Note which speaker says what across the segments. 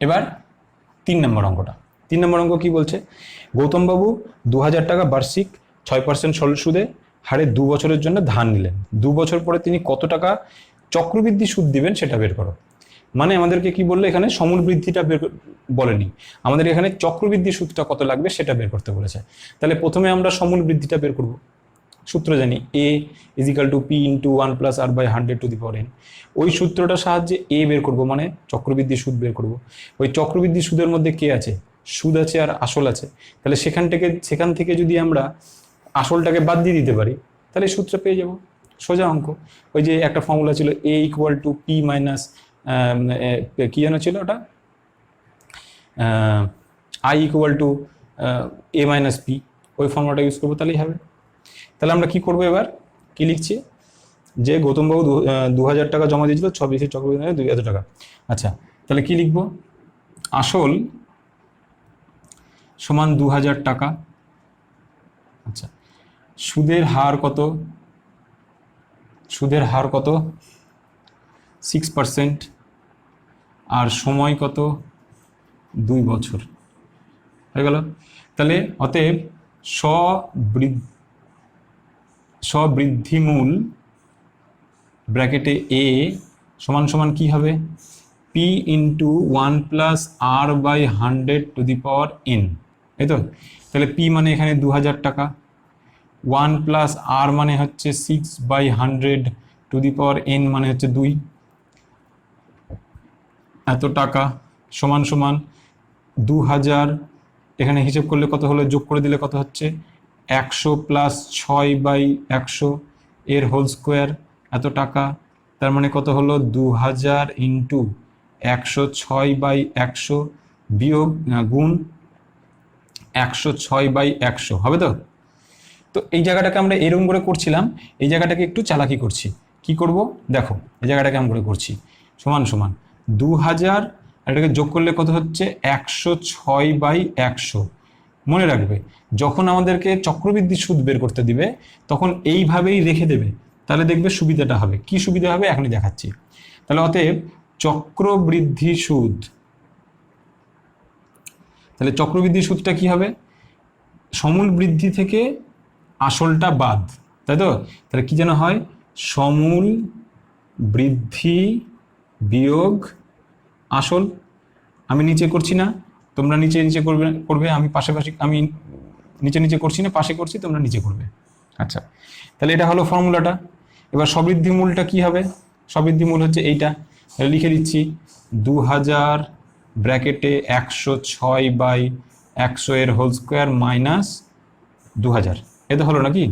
Speaker 1: এবার 3 নম্বর অঙ্কটা। 3 নম্বর অঙ্ক কি বলছে, গৌতমবাবু 2000 টাকা বার্ষিক 6% সরল সুদে হারে 2 বছরের জন্য ধার নিলেন। 2 বছর পরে তিনি কত টাকা চক্রবৃদ্ধি সুদ দিবেন সেটা বের করো। মানে আমাদেরকে কি বললো, এখানে সমূল বৃদ্ধিটা বের বলেনি, আমাদের এখানে চক্রবৃদ্ধি সুদটা কত লাগবে সেটা বের করতে বলেছে। তাহলে প্রথমে আমরা সমূল বৃদ্ধিটা বের করব। সূত্র জানি a = p × 1 + r/100⁴n। ওই সূত্রটার সাহায্যে a বের করব, মানে চক্রবৃদ্ধি সুদ বের করব। ওই চক্রবৃদ্ধি সুদের মধ্যে কে আছে, সুদ আছে আর আসল আছে। তাহলে সেখান থেকে যদি আমরা আসলটাকে বাদ দিয়ে দিতে পারি তাহলে সূত্র পেয়ে যাব, সোজা অঙ্ক। ওই যে একটা ফর্মুলা ছিল a = p - কি যেন ছিল ওটা, i = a - p, ওই ফর্মুলাটা ইউজ করবো তাহলেই হবে। তাহলে আমরা কি করবো, এবার কি লিখছি, যে গৌতমবাবু 2000 টাকা জমা দিয়েছিল, 26 চক্রবৃদ্ধি 2000 টাকা। আচ্ছা, তাহলে কি লিখবো, আসল সমান 2000 টাকা। আচ্ছা, সুদের হার কত, সুদের হার কত 6%, আর সময় কত 2 বছর, হয়ে গেল। তাহলে অতএব স্ববৃদ্ধিমূল ব্র্যাকেটে a সমান সমান কি হবে, p × 1 + r/100⁴n, এই তো। তাহলে p মানে এখানে 2000 টাকা, 1 + r মানে হচ্ছে 6/100⁴n মানে হচ্ছে 2, এত টাকা সমান সমান 2000, এখানে হিসেব করলে কত হলো, যোগ করে দিলে কত হচ্ছে 100 + 6/100 এর হোল স্কোয়ার, এত টাকা। তার মানে কত হলো 2000 × 106/100 বিয়োগ গুণ 106/100 হবে তো। তো এই জায়গাটাকে আমরা এরকম করে করছিলাম, এই জায়গাটাকে একটু চালাকি করছি। কি করব দেখো, এই জায়গাটাকে আমরা করে করছি সমান সমান 2000, আর এটাকে যোগ করলে কত হচ্ছে 106/100। মনে রাখবে, যখন আমাদেরকে চক্রবৃদ্ধি সুদ বের করতে দিবে তখন এইভাবেই রেখে দেবে, তাহলে দেখবে সুবিধাটা হবে। কি সুবিধা হবে এখনই দেখাচ্ছি। তাহলে অতএব চক্রবৃদ্ধি সুদ, তাহলে চক্রবৃদ্ধি সুদটা কি হবে, সমূল বৃদ্ধি থেকে আসলটা বাদ, তাই তো। তাহলে কি যেন হয়, সমূল বৃদ্ধি বিয়োগ আসল। আমি নিচে করছি না, তোমরা নিচে নিচে করবে, আমি পাশাপাশি, আমি নিচে নিচে করছি না, পাশে করছি, তোমরা নিচে করবে। আচ্ছা, তাহলে এটা হলো ফর্মুলাটা। এবার সবৃদ্ধি মূলটা কি হবে, সবৃদ্ধি মূল হচ্ছে এইটা, লিখে দিচ্ছি 2000 ব্র্যাকেটে 106/100 এর হোল স্কোয়ার মাইনাস 2000, এটা হলো নাকি,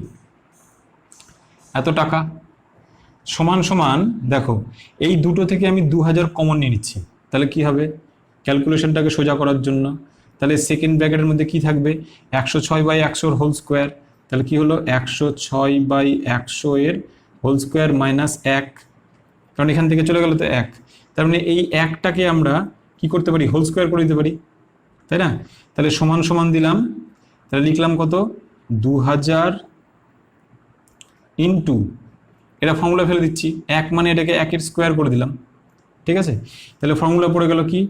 Speaker 1: এত টাকা সমান সমান, দেখো এই দুটো থেকে আমি 2000 কমন নিয়ে নিচ্ছি, তাহলে কি হবে, ক্যালকুলেশনটাকে সোজা করার জন্য, তাহলে সেকেন্ড ব্র্যাকেটের মধ্যে কি থাকবে 106/100 এর হোল স্কোয়ার, তাহলে কি হলো 106/100 এর হোল স্কোয়ার মাইনাস 1, কারণ এখান থেকে চলে গেল তো 1, তার মানে এই 1টাকে আমরা কি করতে পারি, হোল স্কোয়ার করে দিতে পারি, তাই না। তাহলে সমান সমান দিলাম, তাহলে লিখলাম কত 2000 ইন্টু, এটা ফর্মুলা ফেলে দিচ্ছি, 1 মানে এটাকে 1 স্কোয়ার করে দিলাম, ঠিক আছে। তাহলে ফর্মুলা পড়ে গেল কি,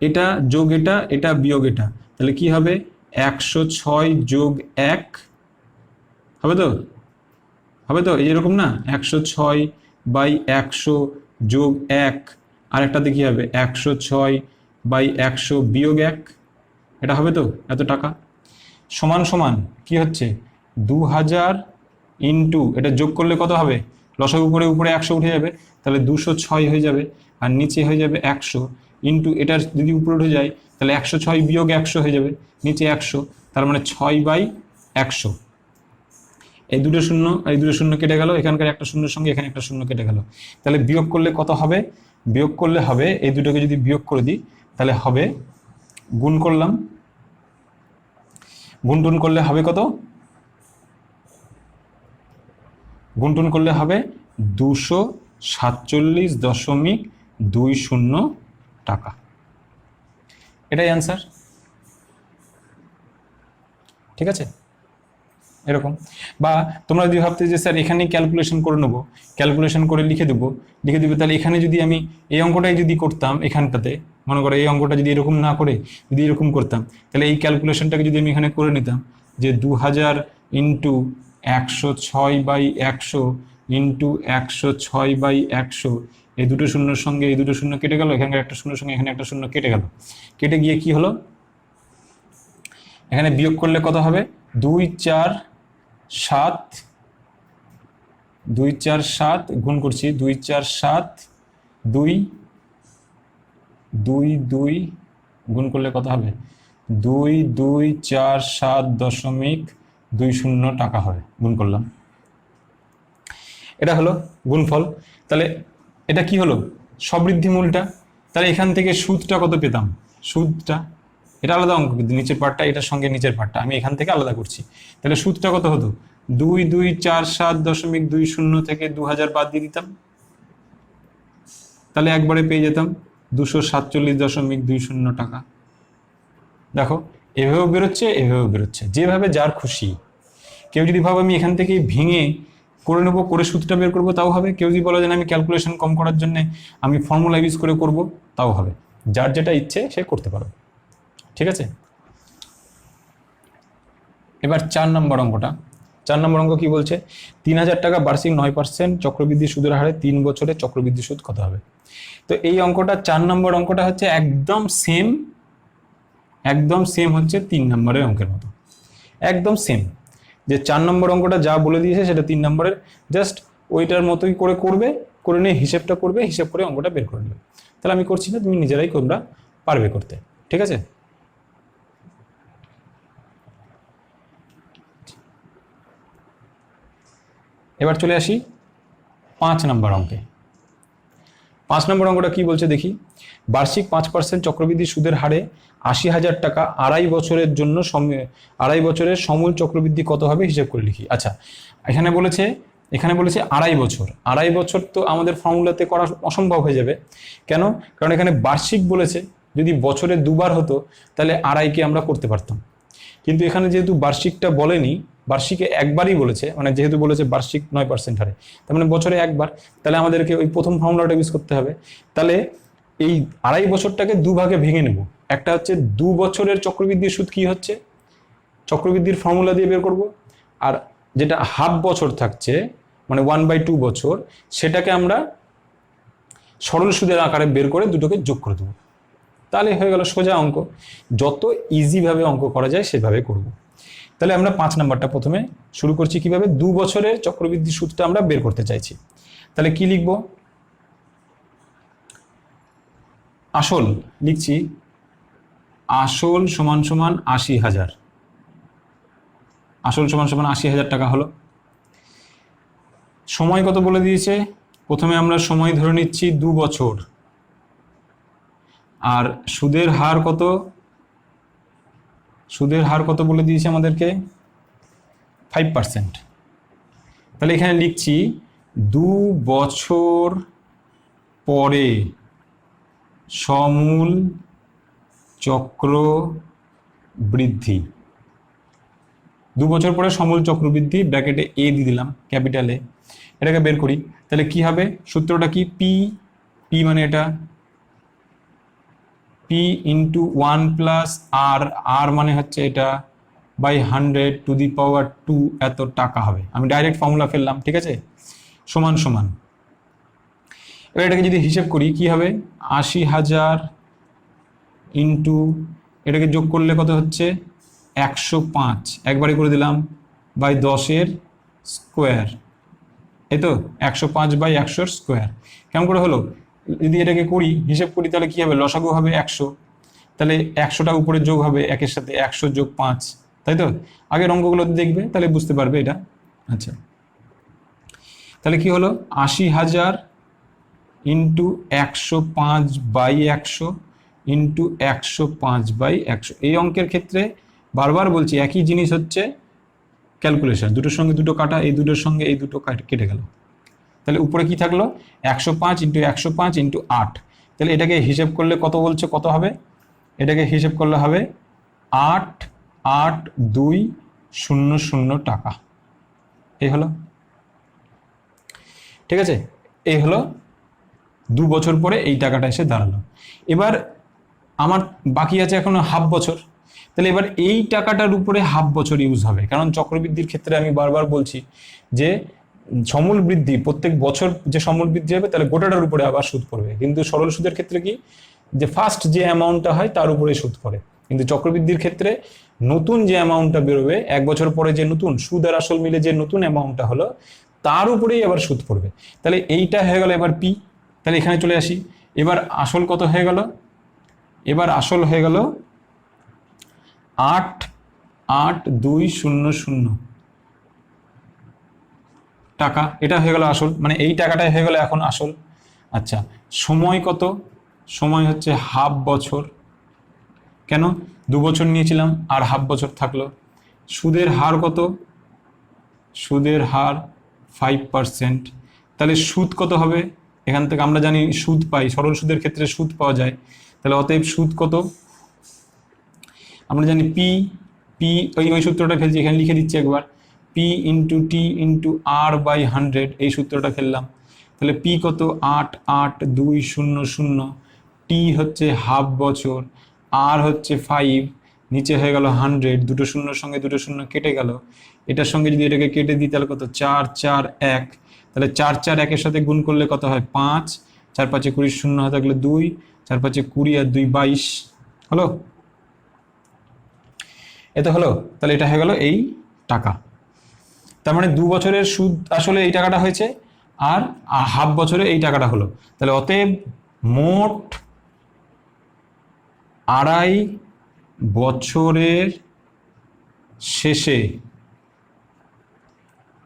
Speaker 1: এটা যোগ এটা, এটা বিয়োগ এটা, তাহলে কি হবে 106 যোগ 1 হবে তো, হবে তো, এরকম না, 106/100 যোগ 1, আর একটাতে কি হবে 106/100 বিয়োগ 1, এটা হবে তো, এত টাকা সমান সমান কি হচ্ছে 2000 ইন্টু, এটা যোগ করলে কত হবে, লসাগু করে উপরে 100 উঠে যাবে, তাহলে 206 হয়ে যাবে, আর নিচে হয়ে যাবে 100 ইন্টু, এটার যদি উপরে উঠে যায় তাহলে 106 বিয়োগ 100 হয়ে যাবে, নিচে 100, তার মানে 6/100। এই দুটো শূন্য কেটে গেল, এখানকার একটা শূন্যের সঙ্গে এখানে একটা শূন্য কেটে গেল, তাহলে বিয়োগ করলে কত হবে, বিয়োগ করলে হবে, এই দুটোকে যদি বিয়োগ করে দিই তাহলে হবে, গুণ করলাম, গুণটুন করলে হবে কত, গুণটুন করলে হবে 247.20 টাকা, এটাই অ্যান্সার, ঠিক আছে। এরকম, বা তোমরা যদি ভাবতে যে স্যার এখানেই ক্যালকুলেশন করে নেবো, ক্যালকুলেশন করে লিখে দেবো, তাহলে এখানে যদি আমি এই অঙ্কটাই যদি করতাম এখানটাতে, মনে করো এই অঙ্কটা যদি এরকম না করে যদি এরকম করতাম, তাহলে এই ক্যালকুলেশনটাকে যদি আমি এখানে করে নিতাম যে 2000 ইন্টু 106/100 ইন্টু 106/100, এই দুটো শূন্যর সঙ্গে এই দুটো শূন্য কেটে গেল, এখানে একটা শূন্যর সঙ্গে এখানে একটা শূন্য কেটে গেল, কেটে গিয়ে কি হলো, এখানে বিয়োগ করলে কত হবে, 2 4 7, 2 4 7 গুণ করছি, 2 4 7, 2 2 2 গুণ করলে কত হবে, 2 2 4 7.20 টাকা হবে, গুণ করলাম। এটা হলো গুণফল। তাহলে এটা কি হলো, সবৃদ্ধিমূলটা। তাহলে এখান থেকে সুদটা কত পেতাম, সুদটা এটা আলাদা অঙ্ক, কিন্তু নিচের পার্টটা এটার সঙ্গে নিচের পার্টটা আমি এখান থেকে আলাদা করছি। তাহলে সুদটা কত হতো, 2 2 4 7.20 থেকে 2000 বাদ দিয়ে দিতাম, তাহলে একবারে পেয়ে যেতাম 247.20 টাকা। দেখো এভাবেও বেরোচ্ছে, এভাবেও বেরোচ্ছে, যেভাবে যার খুশি। কেউ যদি ভাবে আমি এখান থেকে ভেঙে করে নেবো, করে সূত্রটা বের করবো, তাও হবে। কেউ যদি বলে যে আমি ক্যালকুলেশন কম করার জন্য আমি ফর্মুলা ইউজ করে করব, তাও হবে। যার যেটা ইচ্ছে সে করতে পারবে। ঠিক আছে, এবার 4 নম্বর অঙ্কটা। 4 নম্বর অঙ্ক কি বলছে, 3000 টাকা বার্ষিক 9% চক্রবৃদ্ধি সুদের হারে 3 বছরে চক্রবৃদ্ধি সুদ কত হবে। তো এই অঙ্কটা 4 নম্বর অঙ্কটা হচ্ছে একদম সেম, একদম সেম হচ্ছে 3 নম্বরের অঙ্কের মতো, একদম সেম। যে 4 নম্বর অঙ্কটা যা বলে দিয়েছে সেটা 3 নম্বরের জাস্ট ওইটার মতোই করে করবে, করে নিয়ে হিসেবটা করবে, হিসেব করে অঙ্কটা বের করে নেবে। তাহলে আমি করছি না, তুমি নিজেরাই তোমরা পারবে করতে। ঠিক আছে, এবার চলে আসি 5 নম্বর অঙ্কে। 5 নম্বর অঙ্কটা কি বলছে দেখি, বার্ষিক 5% চক্রবৃদ্ধি সুদের হারে 80,000 টাকা 2.5 বছরের জন্য 2.5 বছরের সমূল চক্রবৃদ্ধি কত হবে হিসেব করে লিখি। আচ্ছা, এখানে বলেছে 2.5 বছর। 2.5 বছর তো আমাদের ফর্মুলাতে করা অসম্ভব হয়ে যাবে। কেন? কারণ এখানে বার্ষিক বলেছে, যদি বছরে দুবার হতো তাহলে 2.5কে আমরা করতে পারতাম, কিন্তু এখানে যেহেতু বার্ষিকটা বলেনি, বার্ষিকে একবারই বলেছে, মানে যেহেতু বলেছে বার্ষিক 9% হারে, তার মানে বছরে একবার, তাহলে আমাদেরকে ওই প্রথম ফর্মুলাটা ইউজ করতে হবে। তাহলে এই 2.5 বছরটাকে দুভাগে ভেঙে নেব। একটা হচ্ছে 2 বছরের চক্রবৃদ্ধির সুদ কি হচ্ছে, চক্রবৃদ্ধির ফর্মুলা দিয়ে বের করব। আর যেটা হাফ বছর থাকছে, মানে 1/2 বছর, সেটাকে আমরা সরল সুদের আকারে বের করে দুটোকে যোগ করে দেবো। তাহলে হয়ে গেল সোজা অঙ্ক। যত ইজিভাবে অঙ্ক করা যায় সেভাবে করব। তাহলে আমরা 5 নাম্বারটা প্রথমে শুরু করছি কিভাবে, 2 বছরের চক্রবৃদ্ধি সুদটা আমরা বের করতে চাইছি। তাহলে কি লিখব, আসল লিখছি, আসল সমান সমান 80,000, আসল সমান সমান 80,000 টাকা হলো। সময় কত বলে দিয়েছে, প্রথমে আমরা সময় ধরে নিচ্ছি 2 বছর, আর সুদের হার কত, সুদের হার কত বলে দিয়েছে আমাদেরকে, 5%। তাহলে এখানে লিখছি 2 বছর পরে সমূল চক্র বৃদ্ধি, 2 বছর পরে সমূল চক্রবৃদ্ধি, ব্র্যাকেটে এ দিয়ে দিলাম, ক্যাপিটালে। এটাকে বের করি, তাহলে কি হবে, সূত্রটা কি, পি, পি মানে এটা পি ইন্টু 1 প্লাস আর, আর মানে হচ্ছে এটা বাই 100⁻², এত টাকা হবে। আমি ডাইরেক্ট ফর্মুলা ফেললাম, ঠিক আছে, সমান সমান। এবার এটাকে যদি হিসেব করি কি হবে, 80,000 ইন্টু, এটাকে যোগ করলে কত হচ্ছে 105, একবারে করে দিলাম, বাই 10 স্কোয়ার, এই তো 105/100 কেমন করে হলো। যদি এটাকে করি, হিসেব করি, তাহলে কি হবে, লসাগু হবে 100, তাহলে 100টা উপরে যোগ হবে একের সাথে, 100 যোগ 5, তাই তো। আগের অঙ্কগুলো দেখবে তাহলে বুঝতে পারবে এটা। আচ্ছা, তাহলে কি হলো, 80,000 ইন্টু 105/100 ইন্টু 105/100। এই অঙ্কের ক্ষেত্রে বারবার বলছি একই জিনিস হচ্ছে ক্যালকুলেশন, দুটোর সঙ্গে দুটো কাটা, এই দুটোর সঙ্গে এই দুটো কেটে গেল। তাহলে উপরে কি থাকলো, 105 ইন্টু 105 ইন্টু 8। তাহলে এটাকে হিসেব করলে কত বলছে, কত হবে, এটাকে হিসেব করলে হবে 88200 টাকা। এই হলো, ঠিক আছে, এই হলো 2 বছর পরে এই টাকাটা এসে দাঁড়ালো। এবার আমার বাকি আছে এখনো হাফ বছর, তাহলে এবার এই টাকাটার উপরে হাফ বছর ইউজ হবে, কারণ চক্রবৃদ্ধির ক্ষেত্রে আমি বারবার বলছি যে সমূল বৃদ্ধি প্রত্যেক বছর যে সমূল বৃদ্ধি হবে তাহলে গোটাটার উপরে আবার সুদ পড়বে, কিন্তু সরল সুদের ক্ষেত্রে কি যে ফার্স্ট যে অ্যামাউন্টটা হয় তার উপরে সুদ পড়ে, কিন্তু চক্রবৃদ্ধির ক্ষেত্রে নতুন যে অ্যামাউন্টটা বেরোবে এক বছর পরে যে নতুন সুদ আর আসল মিলে যে নতুন অ্যামাউন্টটা হলো তার উপরেই আবার সুদ পড়বে। তাহলে এইটা হয়ে গেল এবার পি। তাহলে এখানে চলে আসি, এবার আসল কত হয়ে গেল, এবার আসল হয়ে গেল 8,8200 টাকা, এটা হয়ে গেল আসল, মানে এই টাকাটাই হয়ে গেল এখন আসল। আচ্ছা, সময় কত, সময় হচ্ছে হাফ বছর, কেন 2 বছর নিয়েছিলাম আর হাফ বছর থাকলো। সুদের হার কত, সুদের হার 5%, তাহলে সুদ কত হবে, এখান থেকে আমরা জানি সুদ পাই, সরল সুদের ক্ষেত্রে সুদ পাওয়া যায়, তাহলে অতএব সুদ কত আমরা জানি পি, পি ওই সূত্রটা খেলছি, এখানে লিখে দিচ্ছি একবার, P into T into R by 100, এই সূত্রটা খেললাম। তাহলে পি কত 8,8200, টি হচ্ছে হাফ বছর, আর হচ্ছে 5, নিচে হয়ে গেল 100, দুটো শূন্যর সঙ্গে দুটো শূন্য কেটে গেল, এটার সঙ্গে যদি এটাকে কেটে দিই তাহলে কত 4 4 1, তাহলে 4 4 1-এর সাথে গুণ করলে কত হয় 5, 4 5 20, শূন্য হয়ে থাকলে 2, 4 5 20 আর 2 22 হলো, এত হলো। তাহলে এটা হয়ে গেল এই টাকা, তার মানে 2 বছরের সুদ আসলে এই টাকাটা হয়েছে, আর হাফ বছরে এই টাকাটা হলো। তাহলে অতএব মোট 2.5 বছরের শেষে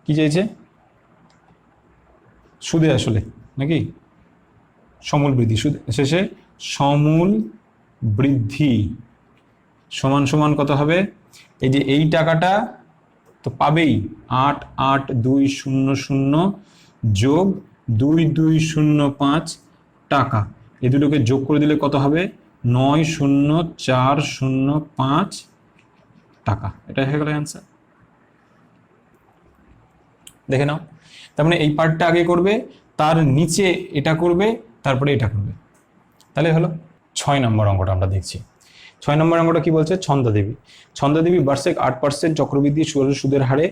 Speaker 1: কি চাইছে, সুদে আসলে নাকি সমূল বৃদ্ধি, সুদ শেষে সমূল বৃদ্ধি সমান সমান কত হবে, এই যে এই টাকাটা তো পাবেই 8,8200 যোগ 2,205 টাকা, এই দুটোকে যোগ করে দিলে কত হবে 9,0405 টাকা, এটা হয়ে গেল অ্যান্সার। দেখে নাও, তার মানে এই পার্টটা আগে করবে, তার নিচে এটা করবে, তারপরে এটা করবে, তাহলে হলো। 6 নম্বর অঙ্কটা আমরা দেখছি। 6 নম্বর অঙ্কটা কি বলছে, ছন্দাদেবী। ছন্দাদেবী বার্ষিক 8% চক্রবৃদ্ধি সুদের হারে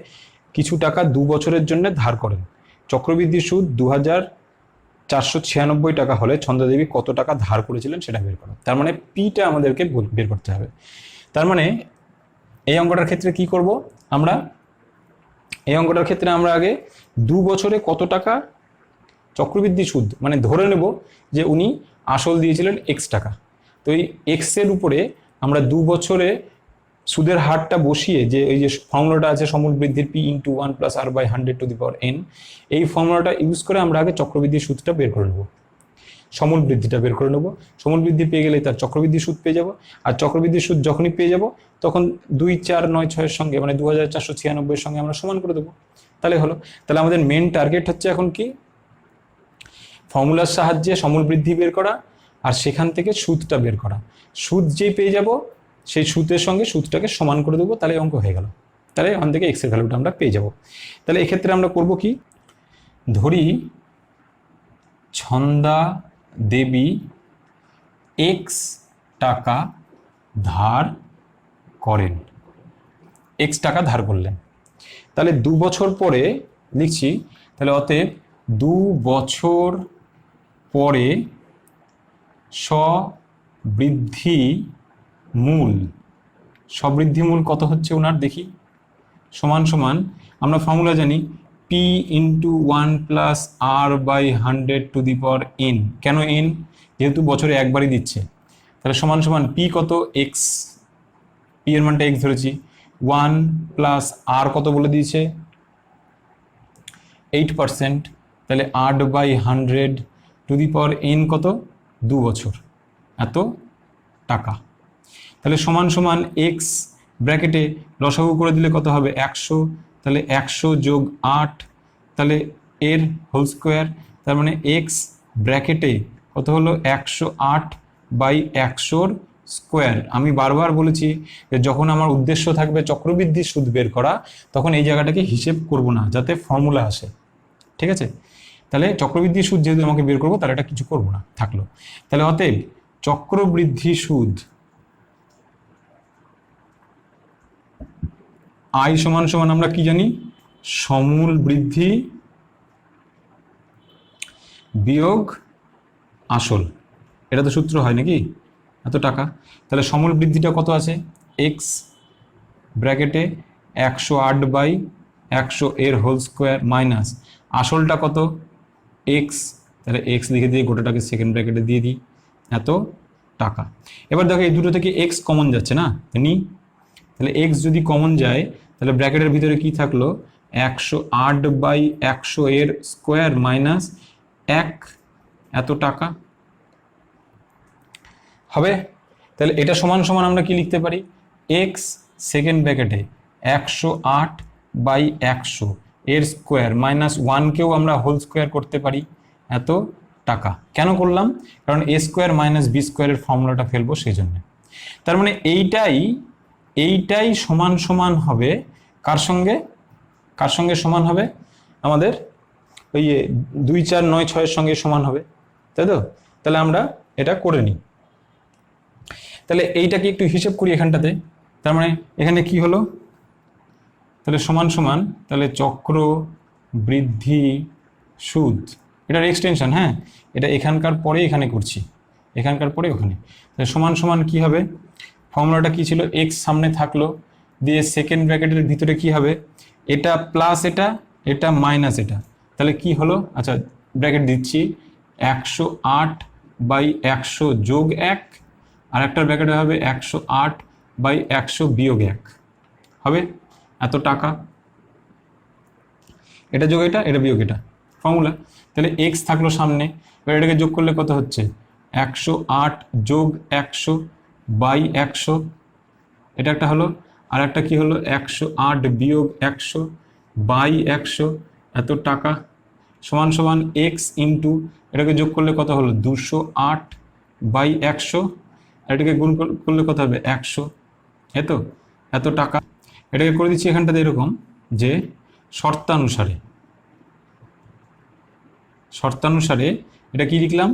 Speaker 1: কিছু টাকা 2 বছরের জন্য ধার করেন। চক্রবৃদ্ধি সুদ 2,496 টাকা হলে ছন্দাদেবী কত টাকা ধার করেছিলেন সেটা বের করো। তার মানে পিটা আমাদেরকে বের করতে হবে। তার মানে এই অঙ্কটার ক্ষেত্রে কি করব আমরা, এই অঙ্কটার ক্ষেত্রে আমরা আগে 2 বছরে কত টাকা চক্রবৃদ্ধি সুদ, মানে ধরে নেব যে উনি আসল দিয়েছিলেন এক্স টাকা, তো এই এক্সের উপরে আমরা 2 বছরে সুদের হারটা বসিয়ে, যে এই যে ফর্মুলাটা আছে সমূল বৃদ্ধির P into 1 plus R by 100^n, এই ফর্মুলাটা ইউজ করে আমরা আগে চক্রবৃদ্ধির সুদটা বের করে নেব, সমূল বৃদ্ধিটা বের করে নেব। সমূল বৃদ্ধি পেয়ে গেলে তার চক্রবৃদ্ধি সুদ পেয়ে যাব, আর চক্রবৃদ্ধি সুদ যখনই পেয়ে যাব তখন 2 4 9 6 এর সঙ্গে মানে 2,496 এর সঙ্গে আমরা সমান করে দেবো, তাহলে হলো। তাহলে আমাদের মেন টার্গেট হচ্ছে এখন কি, ফর্মুলার সাহায্যে সমূল বৃদ্ধি বের করা আর সেখান থেকে সুদটা বের করা। সুদ যেই পেয়ে যাব সেই সুদের সঙ্গে সুদটাকে সমান করে দেবো, তাহলে অঙ্ক হয়ে গেল। তাহলে ওখান থেকে এক্সের ভ্যালুটা আমরা পেয়ে যাব। তাহলে এক্ষেত্রে আমরা করব কি, ধরি ছন্দা দেবী এক্স টাকা ধার করেন, এক্স টাকা ধার করলেন, তাহলে 2 বছর পরে লিখছি, তাহলে অতএব 2 বছর পরে সবৃদ্ধি মূল, সবৃদ্ধি মূল কত হচ্ছে ওনার দেখি, সমান সমান আমরা ফর্মুলা জানি P into 1 plus R by 100^n, কেন n, যেহেতু বছরে একবারই দিচ্ছে, তাহলে সমান সমান পি কত এক্স, পি এর মানটা এক্স ধরেছি, 1 প্লাস আর কত বলে দিয়েছে 8%, তাহলে 8/100^n কত 2 বছর এত টাকা, তাহলে সমান সমান এক্স ব্র্যাকেটে লসাগু করে দিলে কত হবে 100, তাহলে 100 যোগ 8, তাহলে এর হোল স্কোয়ার, তার মানে এক্স ব্র্যাকেটে কত হলো 108/100 স্কোয়ার। আমি বারবার বলেছি যে যখন আমার উদ্দেশ্য থাকবে চক্রবৃদ্ধি সুদ বের করা, তখন এই জায়গাটাকে হিসেব করব না, যাতে ফর্মুলা আসে, ঠিক আছে। তাহলে চক্রবৃদ্ধি সুদ যেহেতু আমাকে বের করবো, তাহলে এটা কিছু করবো না, থাকলো। তাহলে অতএব চক্রবৃদ্ধি সুদ আই সমান সমান আমরা কি জানি, সমূল বৃদ্ধি বিয়োগ আসল, এটা তো সূত্র হয় নাকি, এত টাকা। তাহলে সমূল বৃদ্ধিটা কত আছে, এক্স ব্র্যাকেটে 108/100 এর হোল স্কোয়ার মাইনাস আসলটা কত এক্স, তাহলে এক্স লিখে দিয়ে গোটাটাকে সেকেন্ড ব্র্যাকেটে দিয়ে দিই, এত টাকা। এবার দেখো এই দুটো থেকে এক্স কমন যাচ্ছে না, নিই। তাহলে এক্স যদি কমন যায় তাহলে ব্র্যাকেটের ভিতরে কি থাকলো, 108/100 এর স্কোয়ার মাইনাস 1, এত টাকা হবে। তাহলে এটা সমান সমান আমরা কি লিখতে পারি, এক্স সেকেন্ড ব্র্যাকেটে 108/100 এর স্কোয়ার মাইনাস 1কেও আমরা হোল স্কোয়ার করতে পারি, এত টাকা। কেন করলাম, কারণ এ স্কোয়ার মাইনাস বি স্কোয়ারের ফর্মুলাটা ফেলবো সেই জন্য। তার মানে এইটাই সমান সমান হবে কার সঙ্গে সমান হবে, আমাদের ওই 2, 4, 9, 6 এর সঙ্গে সমান হবে, তাই তো। তাহলে আমরা এটা করে নিই। তাহলে এইটাকে একটু হিসেব করি এখানটাতে। তার মানে এখানে কি হলো, তাহলে সমান সমান, তাহলে চক্র বৃদ্ধি সুদ, এটার এক্সটেনশন, হ্যাঁ এটা এখানকার পরে এখানে করছি, এখানকার পরে ওখানে। তাহলে সমান সমান কি হবে, ফর্মুলাটা কি ছিল, এক্স সামনে থাকলো, দিয়ে সেকেন্ড ব্র্যাকেটের ভিতরে কি হবে, এটা প্লাস এটা মাইনাস এটা, তাহলে কি হলো, আচ্ছা ব্র্যাকেট দিচ্ছি 108/100 যোগ 1, আর একটা ব্র্যাকেটে হবে 108/100 বিয়োগ 1 হবে, এত টাকা। এটা যোগ এটা বিয়োগ এটা, ফর্মুলা। তাহলে এক্স থাকলো সামনে, এবার এটাকে যোগ করলে কত হচ্ছে, 108 যোগ 100/100, এটা একটা হলো। আর একটা কি হলো, 108 বিয়োগ 100/100, এত টাকা, সমান সমান এক্স ইন্টু এটাকে যোগ করলে কত হলো, 208/100, এটাকে গুণ করলে কত হবে, 100, এত টাকা। এটাকে করে দিচ্ছি এখানটাতে এরকম যে শর্তানুসারে এটা কি লিখলাম,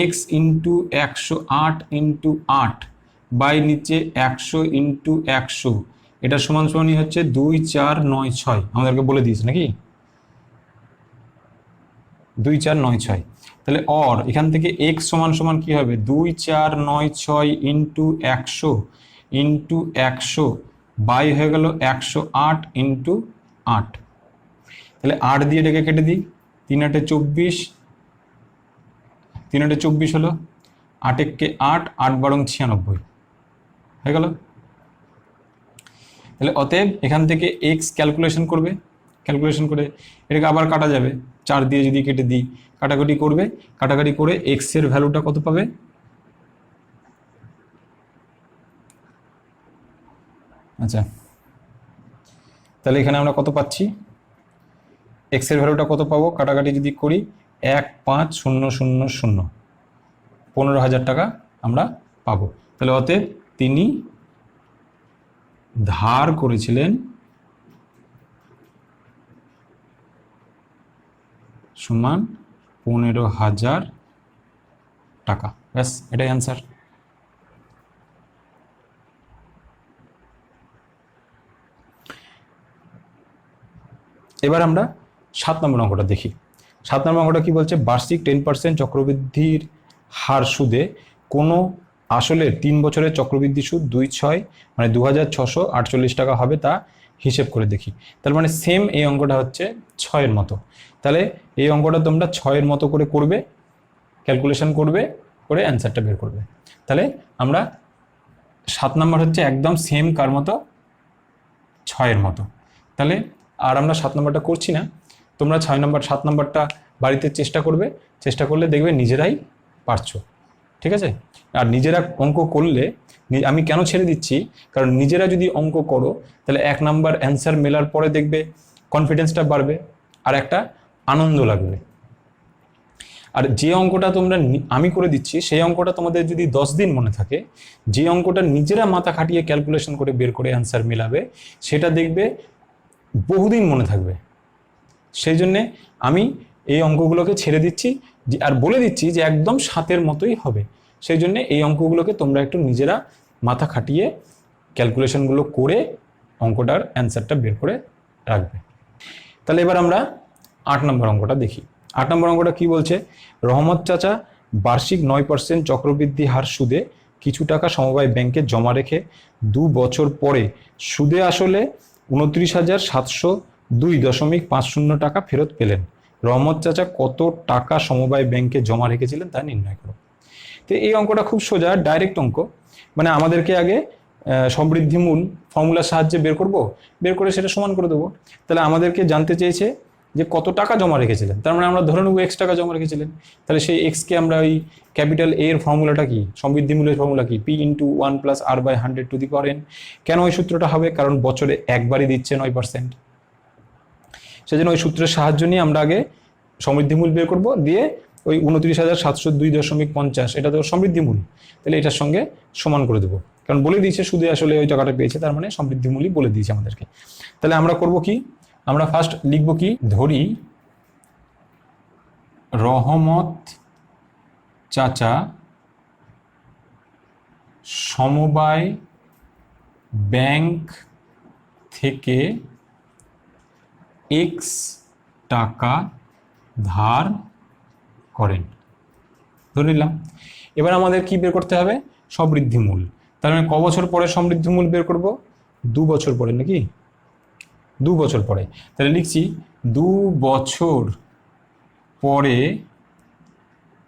Speaker 1: এক্স ইন্টু 108 ইন্টু 8 বাই নিচে 100 ইন্টু 100, এটা সমান সমানই হচ্ছে 2, 4, 9, 6, আমাদেরকে বলে দিয়েছে নাকি, 2, 4, 9, 6। তাহলে এখান থেকে এক্স সমান সমান কি হবে, 2, 4, 9, 6 ইন্টু 100 ইন্টু 100 বাই হয়ে গেল 108 ইন্টু 8, তাহলে 8 দিয়ে এটাকে কেটে দিই, 3 8 24, 3 8 24 হলো, 8 1 8, 8 12 96 হয়ে গেল। তাহলে অতএব এখান থেকে এক্স ক্যালকুলেশন করে এটাকে আবার কাটা যাবে, 4 দিয়ে যদি কেটে দিই, কাটাকাটি করে এক্স এর ভ্যালুটা কত পাবে, আচ্ছা তাহলে এখানে আমরা কত পাচ্ছি, এক্স এর ভ্যালুটা কত পাবো, কাটাকাটি যদি করি 15000, 15,000 টাকা আমরা পাবো। তাহলে অতএব তিনি ধার করেছিলেন সমান 15,000 টাকা, ব্যাস এটাই অ্যান্সার। এবার আমরা 7 নম্বর অঙ্কটা দেখি। 7 নম্বর অঙ্কটা কি বলছে, বার্ষিক 10% চক্রবৃদ্ধির হার সুদে কোনো আসলের 3 বছরের চক্রবৃদ্ধি সুদ 2/6 মানে 2648 টাকা হবে, তা হিসেব করে দেখি। তার মানে সেম এই অঙ্কটা হচ্ছে 6-এর মতো। তাহলে এই অঙ্কটা তোমরা 6-এর মতো করে করবে, ক্যালকুলেশন করে অ্যান্সারটা বের করবে। তাহলে আমরা 7 নম্বর হচ্ছে একদম সেম কার মতো, 6-এর মতো। তাহলে আর আমরা 7 নম্বরটা করছি না, তোমরা 7 নম্বরটা বাড়িতে চেষ্টা করলে দেখবে নিজেরাই পারছো, ঠিক আছে। আর নিজেরা অঙ্ক করলে, আমি কেন ছেড়ে দিচ্ছি, কারণ নিজেরা যদি অঙ্ক করো তাহলে 1 নম্বর অ্যান্সার মেলার পরে দেখবে কনফিডেন্সটা বাড়বে, আর একটা আনন্দ লাগবে। আর যে অঙ্কটা আমি করে দিচ্ছি সেই অঙ্কটা তোমাদের যদি 10 দিন মনে থাকে, যে অঙ্কটা নিজেরা মাথা খাটিয়ে ক্যালকুলেশন করে বের করে অ্যান্সার মেলাবে, সেটা দেখবে বহুদিন মনে থাকবে। সেই জন্যে আমি এই অঙ্কগুলোকে ছেড়ে দিচ্ছি আর বলে দিচ্ছি যে একদম 7-এর মতোই হবে, সেই জন্য এই অঙ্কগুলোকে তোমরা একটু নিজেরা মাথা খাটিয়ে ক্যালকুলেশনগুলো করে অঙ্কটার অ্যান্সারটা বের করে রাখবে। তাহলে এবার আমরা 8 নম্বর অঙ্কটা দেখি। 8 নম্বর অঙ্কটা কি বলছে, রহমত চাচা বার্ষিক 9% চক্রবৃদ্ধি হার সুদে কিছু টাকা সমবায় ব্যাংকে জমা রেখে 2 বছর পরে সুদে আসলে 29,702.50 টাকা ফেরত পেলেন। রহমত চাচা কত টাকা সমবায় ব্যাংকে জমা রেখেছিলেন তা নির্ণয় করো। তো এই অঙ্কটা খুব সোজা, ডাইরেক্ট অঙ্ক। মানে আমাদেরকে আগে সমৃদ্ধিমূল ফর্মুলার সাহায্যে বের করে সেটা সমান করে দেবো। তাহলে আমাদেরকে জানতে চেয়েছে যে কত টাকা জমা রেখেছিলেন, তার মানে আমরা ধরে নেব এক্স টাকা জমা রেখেছিলেন। তাহলে সেই এক্সকে আমরা ওই ক্যাপিটাল এর ফর্মুলাটা কি, সমৃদ্ধিমূলের ফর্মুলা কি, পি ইন্টু 1+r/100 কেন ওই সূত্রটা হবে, কারণ বছরে একবারই দিচ্ছে 9%। সেজন্য ওই সূত্রের সাহায্য নিয়ে আমরা আগে সমৃদ্ধিমূল বের করব, দিয়ে ওই 29,702.50 এটা তো সমৃদ্ধিমূল, তাহলে এটার সঙ্গে সমান করে দেবো, কারণ বলে দিয়েছে সুদে আসলে ওই টাকাটা পেয়েছে, তার মানে সমৃদ্ধিমূলই বলে দিয়েছে আমাদেরকে। তাহলে আমরা করব কি, আমরা ফার্স্ট লিখব কি, ধরি রহমত চাচা সমবায় ব্যাংক থেকে এক্স টাকা ধার করেন, ধরে নিলাম। এবার আমাদের কি বের করতে হবে, সমৃদ্ধিমূল। তার মানে ক বছর পরে সমৃদ্ধিমূল বের করব, 2 বছর পরে, নাকি 2 বছর পরে। তাহলে লিখছি 2 বছর পরে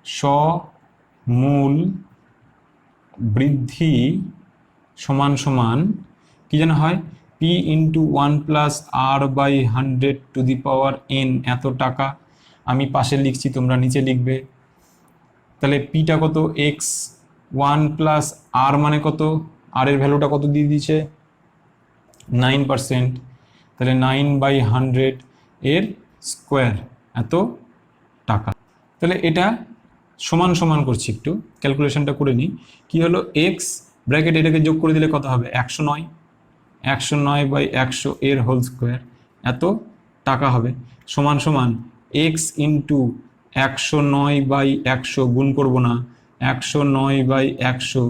Speaker 1: সমূল বৃদ্ধি সমান সমান কি যেন হয়, পি ইন্টু 1+r/100 এত টাকা। আমি পাশে লিখছি, তোমরা নিচে লিখবে। তাহলে পিটা কত, এক্স, 1+r মানে কত, আর এর ভ্যালুটা কত দিয়ে দিয়েছে, 9%। তাহলে 9/100 এর স্কোয়ার, এত টাকা। তাহলে এটা সমান সমান করছি, একটু ক্যালকুলেশনটা করে নিই। কি হলো, এক্স ব্র্যাকেট এটাকে যোগ করে দিলে কত হবে, 109, 109/100 এর হোল স্কোয়ার, এত টাকা হবে, সমান সমান এক্স ইন্টু 109/100 গুণ করবো না, 109/100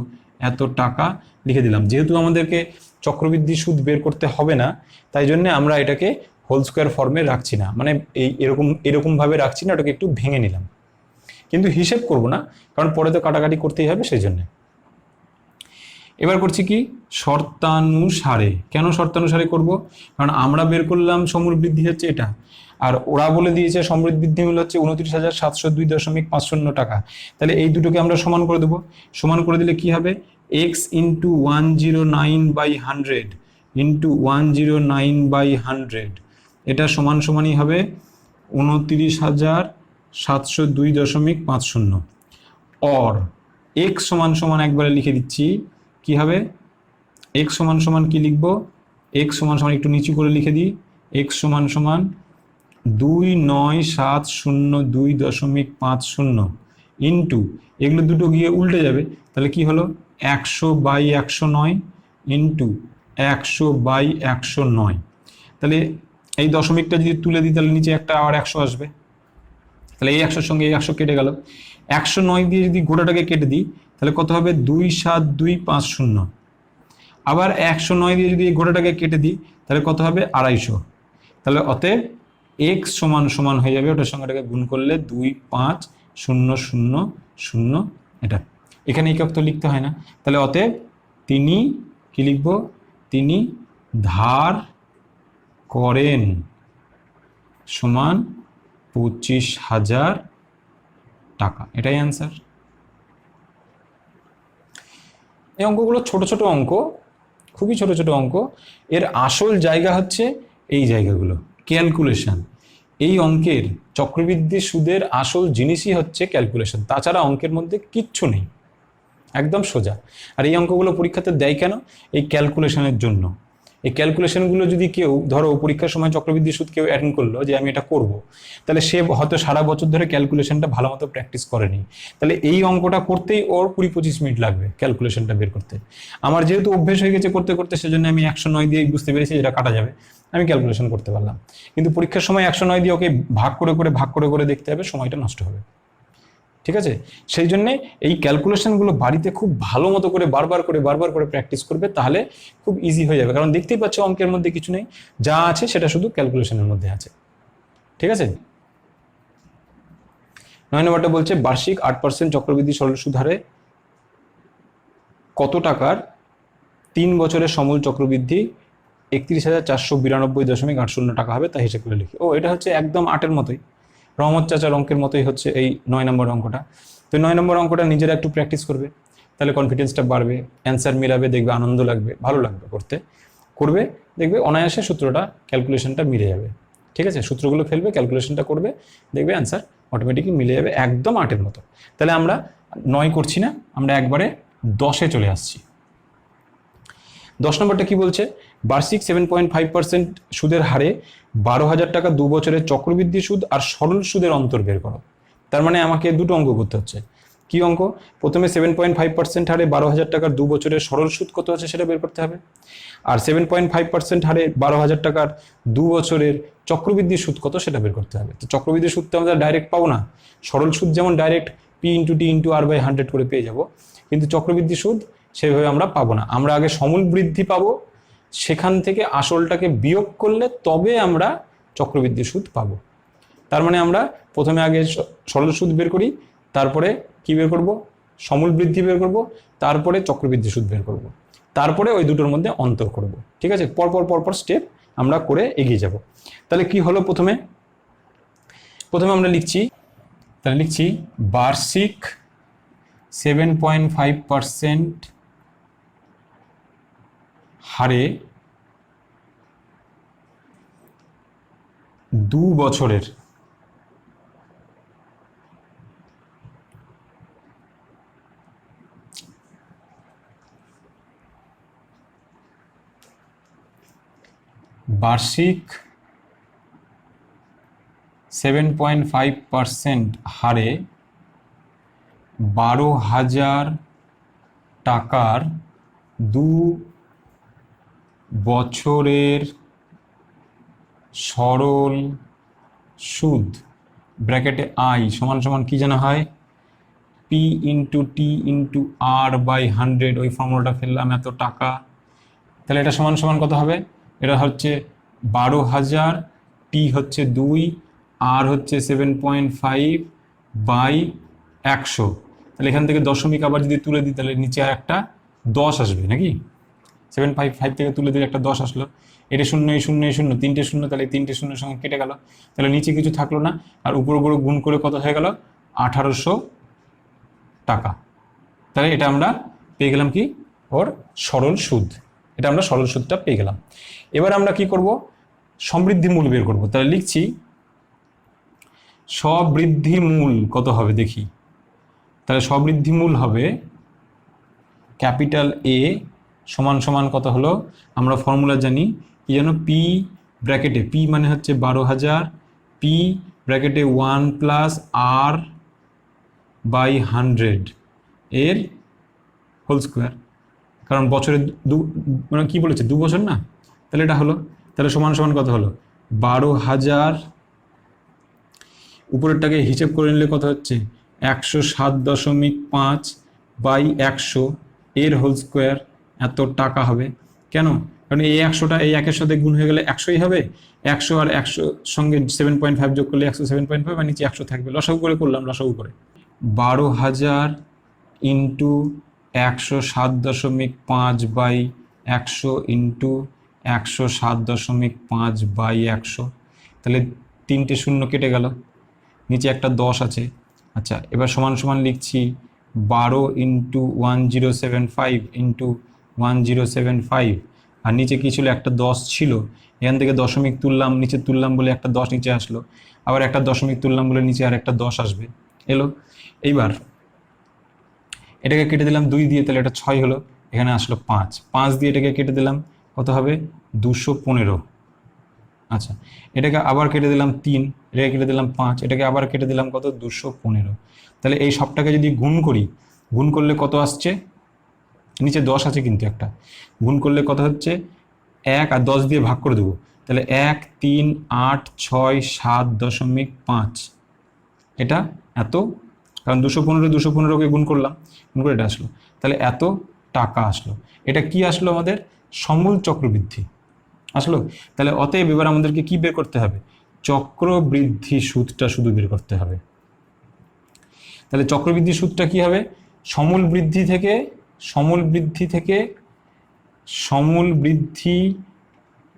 Speaker 1: এত টাকা লিখে দিলাম। যেহেতু আমাদেরকে চক্রবৃদ্ধি সুদ বের করতে হবে না, তাই জন্য আমরা এটাকে হোল স্কোয়ার ফর্মে রাখছি না, মানে এরকম ভাবে রাখছি না, ওটাকে একটু ভেঙে নিলাম, কিন্তু হিসেব করব না, কারণ পরে তো কাটাকাটি করতেই হবে, সেই জন্য। এবার করছি কি, শর্তানুসারে। কেন শর্তানুসারে করব, কারণ আমরা বের করলাম সমূল বৃদ্ধি হচ্ছে এটা, আর ওরা বলে দিয়েছে সমৃদ্ধি মূল্য হচ্ছে 29,702.50 টাকা। তাহলে এই দুটোকে আমরা সমান করে দেবো। সমান করে দিলে কি হবে, এক্স ইন্টু 109/100 ইন্টু 109/100 এটা সমান সমানই হবে 29,702.50। অর এক্স সমান সমান একবারে লিখে দিচ্ছি, কি হবে, এক্স সমান সমান কি লিখবো, এক্স সমান সমান একটু নিচু করে লিখে দিই, এক্স সমান সমান 29,702.50 ইন্টু, এগুলো দুটো গিয়ে উল্টে যাবে, তাহলে কি হলো 100/109 ইন্টু 100/109। তাহলে এই দশমিকটা যদি তুলে দিই, তাহলে নিচে একটা আবার 100 আসবে, তাহলে এই 100-র সঙ্গে এই 100 কেটে গেল। 109 দিয়ে যদি গোটাটাকে কেটে দিই, তাহলে কত হবে, 27250। আবার 109 দিয়ে যদি এই গোটাটাকে কেটে দিই, তাহলে কত হবে, 250। তাহলে অতএব এক্স সমান সমান হয়ে যাবে, ওটার সঙ্গে এটাকে গুণ করলে 25000, এটা এখানে একক তো লিখতে হয় না। তাহলে অতএব তিনি কি লিখব, তিনি ধার করেন সমান 25,000 টাকা, এটাই অ্যান্সার। এই অঙ্কগুলো ছোট ছোট অঙ্ক, খুবই ছোট ছোট অঙ্ক। এর আসল জায়গা হচ্ছে এই জায়গাগুলো, ক্যালকুলেশন। এই অঙ্কের চক্রবৃদ্ধি সুদের আসল জিনিসই হচ্ছে ক্যালকুলেশন, তাছাড়া অঙ্কের মধ্যে কিচ্ছু নেই, একদম সোজা। আর এই অঙ্কগুলো পরীক্ষাতে দেয় কেন, এই ক্যালকুলেশনের জন্য। এই ক্যালকুলেশনগুলো যদি কেউ, ধরো পরীক্ষার সময় চক্রবৃদ্ধি সুদ কেউ অ্যাটেন্ড করলো যে আমি এটা করব, তাহলে সে হয়তো সারা বছর ধরে ক্যালকুলেশনটা ভালো মতো প্র্যাকটিস করেনি, তাহলে এই অঙ্কটা করতেই ওর 20-25 মিনিট লাগবে ক্যালকুলেশনটা বের করতে। আমার যেহেতু অভ্যেস হয়ে গেছে করতে করতে, সেজন্য আমি 109 দিয়ে বুঝতে পেরেছি যেটা কাটা যাবে, আমি ক্যালকুলেশন করতে পারলাম। কিন্তু পরীক্ষার সময় 109 দিয়ে ওকে ভাগ করে করে দেখতে হবে, সময়টা নষ্ট হবে। ঠিক আছে? সেই জন্যে এই ক্যালকুলেশনগুলো বাড়িতে খুব ভালো মতো করে বারবার করে প্র্যাকটিস করবে, তাহলে খুব ইজি হয়ে যাবে। কারণ দেখতেই পাচ্ছ অঙ্কের মধ্যে কিছু নেই, যা আছে সেটা শুধু ক্যালকুলেশনের মধ্যে আছে। ঠিক আছে? 9 নম্বরটা বলছে বার্ষিক 8% চক্রবৃদ্ধি সরল সুদ হারে কত টাকার 3 বছরের সমূল চক্রবৃদ্ধি 31,492.80 টাকা হবে তা হিসেব করে লিখি। ও, এটা হচ্ছে একদম 8-এর মতোই, রহমত চাচার অঙ্কের মতোই হচ্ছে এই 9 নম্বর অঙ্কটা। তো 9 নম্বর অঙ্কটা নিজেরা একটু প্র্যাকটিস করবে, তাহলে কনফিডেন্সটা বাড়বে, অ্যান্সার মিলাবে, দেখবে আনন্দ লাগবে, ভালো লাগবে করবে, দেখবে অনায়াসে সূত্রটা ক্যালকুলেশনটা মিলে যাবে। ঠিক আছে? সূত্রগুলো ফেলবে, ক্যালকুলেশনটা করবে, দেখবে অ্যান্সার অটোমেটিকই মিলে যাবে, একদম 8-এর মতো। তাহলে আমরা 9 করছি না, আমরা একবারে 10-এ চলে আসছি। 10 নম্বরটা কি বলছে? বার্ষিক 7.5% সুদের হারে 12,000 টাকা 2 বছরের চক্রবৃদ্ধি সুদ আর সরল সুদের অন্তর বের করো। তার মানে আমাকে দুটো অঙ্ক করতে হচ্ছে। কি অঙ্ক? প্রথমে 7.5% হারে 12,000 টাকার 2 বছরের সরল সুদ কত আছে সেটা বের করতে হবে, আর 7.5% হারে 12,000 টাকার 2 বছরের চক্রবৃদ্ধি সুদ কত সেটা বের করতে হবে। তো চক্রবৃদ্ধি সুদ তো আমরা ডাইরেক্ট পাবো না, সরল সুদ যেমন ডাইরেক্ট P/T/R/100 করে পেয়ে যাব, কিন্তু চক্রবৃদ্ধি সুদ সেভাবে আমরা পাবো না। আমরা আগে সমূল বৃদ্ধি পাবো, সেখান থেকে আসলটাকে বিয়োগ করলে তবে আমরা চক্রবৃদ্ধি সুদ পাবো। তার মানে আমরা প্রথমে আগে সরল সুদ বের করি, তারপরে কি বের করব? সমূল বৃদ্ধি বের করব, তারপরে চক্রবৃদ্ধি সুদ বের করব, তারপরে ওই দুটোর মধ্যে অন্তর করব। ঠিক আছে? পরপর স্টেপ আমরা করে এগিয়ে যাব। তাহলে কি হলো? প্রথমে আমরা লিখছি বার্ষিক 7.5% হারে 2 বছরের বার্ষিক 7.5% হারে 12,000 টাকার 2 বছরের সরল সুদ ব্র্যাকেটে I সমান সমান কি জানা হয়? P/T/R/100, ওই ফর্মুলাটা ফেললাম, এত টাকা। তাহলে এটা সমান সমান কত হবে? এটা হচ্ছে 12,000, T হচ্ছে 2, R হচ্ছে 7.5/100। তাহলে এখান থেকে দশমিক আবার যদি তুলে দিই তাহলে নিচে আর একটা 10 আসবে নাকি? 7.5 থেকে তুলে দিলে একটা 10 আসলো। এটা 0, এই 0, এই 0, 3টে 0, তাহলে 3টে 0-এর সঙ্গে কেটে গেল, তাহলে নিচে কিছু থাকলো না, আর উপর গুণ করে কত হয়ে গেল? 1,800 টাকা। তাহলে এটা আমরা পেয়ে গেলাম কি? ওর সরল সুদ। এটা আমরা সরল সুদটা পেয়ে গেলাম। এবার আমরা কি করব? সমৃদ্ধি মূল বের করব। তাহলে লিখছি সবৃদ্ধি মূল কত হবে দেখি। তাহলে সবৃদ্ধি মূল হবে ক্যাপিটাল A সমান সমান কত হলো? আমরা ফর্মুলা জানি কি যেন? P ব্র্যাকেটে, P মানে হচ্ছে 12,000, P ব্র্যাকেটে 1 + R/100 এর হোল স্কোয়ার। কারণ বছরে মানে কি বলেছে? 2 বছর না? তাহলে এটা হলো, তাহলে সমান সমান কত হলো? 12,000, উপরেরটাকে হিসেব করে নিলে কত হচ্ছে? 107.5/100 এর হোল স্কোয়ার, এত টাকা হবে। কেন? কারণ এই 100টা এই 1-এর সাথে গুণ হয়ে গেলে 100ই হবে। 100 আর 100 সঙ্গে 7.5 যোগ করলে 107.5, আর নিচে 100 থাকবে। লসাগু করে করলাম, লসাগু করে 12,000 × 107.5/100 × 107.5/100, তাহলে 3টে 0 কেটে গেল, নিচে একটা 10 আছে। আচ্ছা, এবার সমান সমান লিখছি 12 × 1075 × 1075, আর নিচে কি ছিল? একটা 10 ছিল, এখান থেকে দশমিক তুললাম, নিচে তুললাম বলে একটা 10 নিচে আসলো, আবার একটা দশমিক তুললাম বলে নিচে আর একটা 10 আসবে, এলো। এইবার এটাকে কেটে দিলাম 2 দিয়ে, তাহলে এটা 6 হলো, এখানে আসলো 5 দিয়ে এটাকে কেটে দিলাম, কত হবে? 215। আচ্ছা, এটাকে আবার কেটে দিলাম 3, এটাকে কেটে দিলাম 5, এটাকে আবার কেটে দিলাম কত? 215। তাহলে এই সবটাকে যদি গুণ করি, গুণ করলে কত আসছে? নিচে 10 আছে কিন্তু একটা, গুণ করলে কত হচ্ছে? 1 আর 10 দিয়ে ভাগ করে দেবো, তাহলে 1, 3, 8, 6, 7.5, এটা এত কারণ 215 গুণ করলাম, গুণ করে এটা আসলো, তাহলে এত টাকা আসলো। এটা কি আসলো আমাদের? সমূল চক্রবৃদ্ধি আসলো। তাহলে অতএব এবার আমাদেরকে কি বের করতে হবে? চক্রবৃদ্ধি সুদটা শুধু বের করতে হবে। তাহলে চক্রবৃদ্ধি সুদটা কি হবে? সমূল বৃদ্ধি থেকে সমূল বৃদ্ধি থেকে সমূল বৃদ্ধি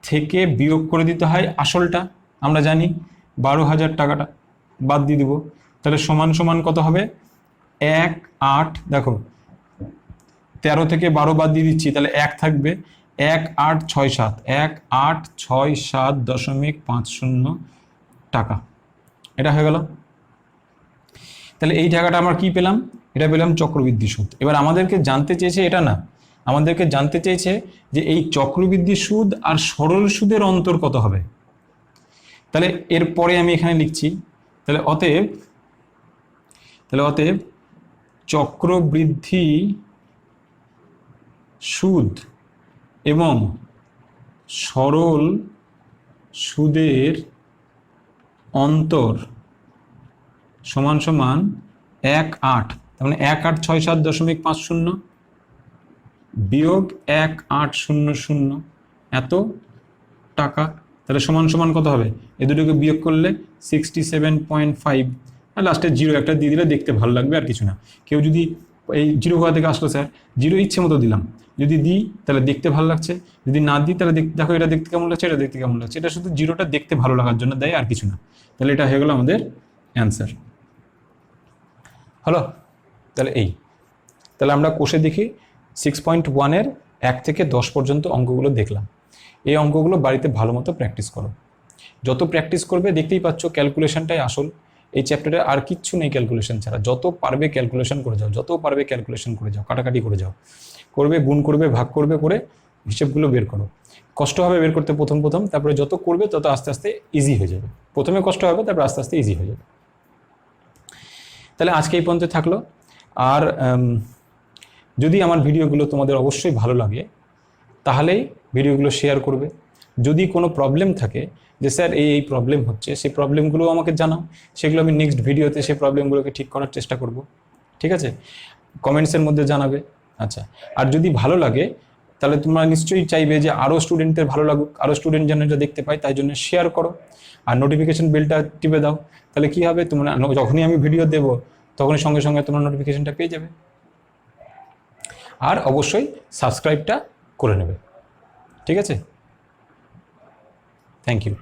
Speaker 1: থেকে বিয়োগ করে দিতে হয় আসলটা, আমরা জানি 12,000 টাকাটা বাদ দিয়ে দিব। তাহলে সমান সমান কত হবে? 1,8, দেখো 13 থেকে 12 বাদ দিয়ে দিচ্ছি, তাহলে 1 থাকবে, 1,867 1,867.50 টাকা। এটা হয়ে গেল। তাহলে এই টাকাটা আমরা কি পেলাম? এটা পেলাম চক্রবৃদ্ধি সুদ। এবার আমাদেরকে জানতে চেয়েছে এটা না, আমাদেরকে জানতে চেয়েছে যে এই চক্রবৃদ্ধি সুদ আর সরল সুদের অন্তর কত হবে। তাহলে এরপরে আমি এখানে লিখছি, তাহলে অতএব চক্রবৃদ্ধি সুদ এবং সরল সুদের অন্তর সমান সমান 1,8, তার মানে 1,867.50 বিয়োগ 1,800 এত টাকা। তাহলে সমান সমান কত হবে? এ দুটোকে বিয়োগ করলে 67.5, আর লাস্টে 0 একটা দিয়ে দিলে দেখতে ভালো লাগবে, আর কিছু না। কেউ যদি এই 0 কোথা থেকে আসলো স্যার, 0 ইচ্ছে মতো দিলাম, যদি দিই তাহলে দেখতে ভালো লাগছে, যদি না দিই তাহলে দেখো এটা দেখতে কেমন লাগছে, এটা দেখতে কেমন লাগছে। এটা শুধু 0টা দেখতে ভালো লাগার জন্য দেয়, আর কিছু না। তাহলে এটা হয়ে গেল আমাদের অ্যান্সার। হলো? তাহলে তাহলে আমরা কোষে দেখি 6.1-এর 1 থেকে 10 পর্যন্ত অঙ্কগুলো দেখলাম। এই অঙ্কগুলো বাড়িতে ভালো মতো প্র্যাকটিস করো। যত প্র্যাকটিস করবে, দেখতেই পাচ্ছ ক্যালকুলেশনটাই আসল এই চ্যাপ্টারে, আর কিচ্ছু নেই ক্যালকুলেশন ছাড়া। যত পারবে ক্যালকুলেশন করে যাও, কাটাকাটি করে যাও, করবে, গুণ করবে, ভাগ করবে, করে হিসেবগুলো বের করো। কষ্ট হবে বের করতে প্রথম, তারপরে যত করবে তত আস্তে আস্তে ইজি হয়ে যাবে। প্রথমে কষ্ট হবে, তারপর আস্তে আস্তে ইজি হয়ে যাবে। তাহলে আজকে এই পর্যন্ত থাকলো। আর যদি আমার ভিডিওগুলো তোমাদের অবশ্যই ভালো লাগে, তাহলেই ভিডিওগুলো শেয়ার করবে। যদি কোনো প্রবলেম থাকে যে স্যার এই প্রবলেম হচ্ছে, সেই প্রবলেমগুলো আমাকে জানাও, সেগুলো আমি নেক্সট ভিডিওতে সেই প্রবলেমগুলোকে ঠিক করার চেষ্টা করব। ঠিক আছে? কমেন্টসের মধ্যে জানাবে। আচ্ছা, আর যদি ভালো লাগে তাহলে তোমরা নিশ্চয়ই চাইবে যে আরও স্টুডেন্টদের ভালো লাগুক, আরও স্টুডেন্ট যেন এটা দেখতে পায়, তাই জন্য শেয়ার করো আর নোটিফিকেশন বেলটা টিপে দাও। তাহলে কি হবে, তোমরা যখনই আমি ভিডিও দেবো তখনই সঙ্গে সঙ্গে তোমরা নোটিফিকেশনটা পেয়ে যাবে। আর অবশ্যই সাবস্ক্রাইবটা করে নেবে। ঠিক আছে? Thank you.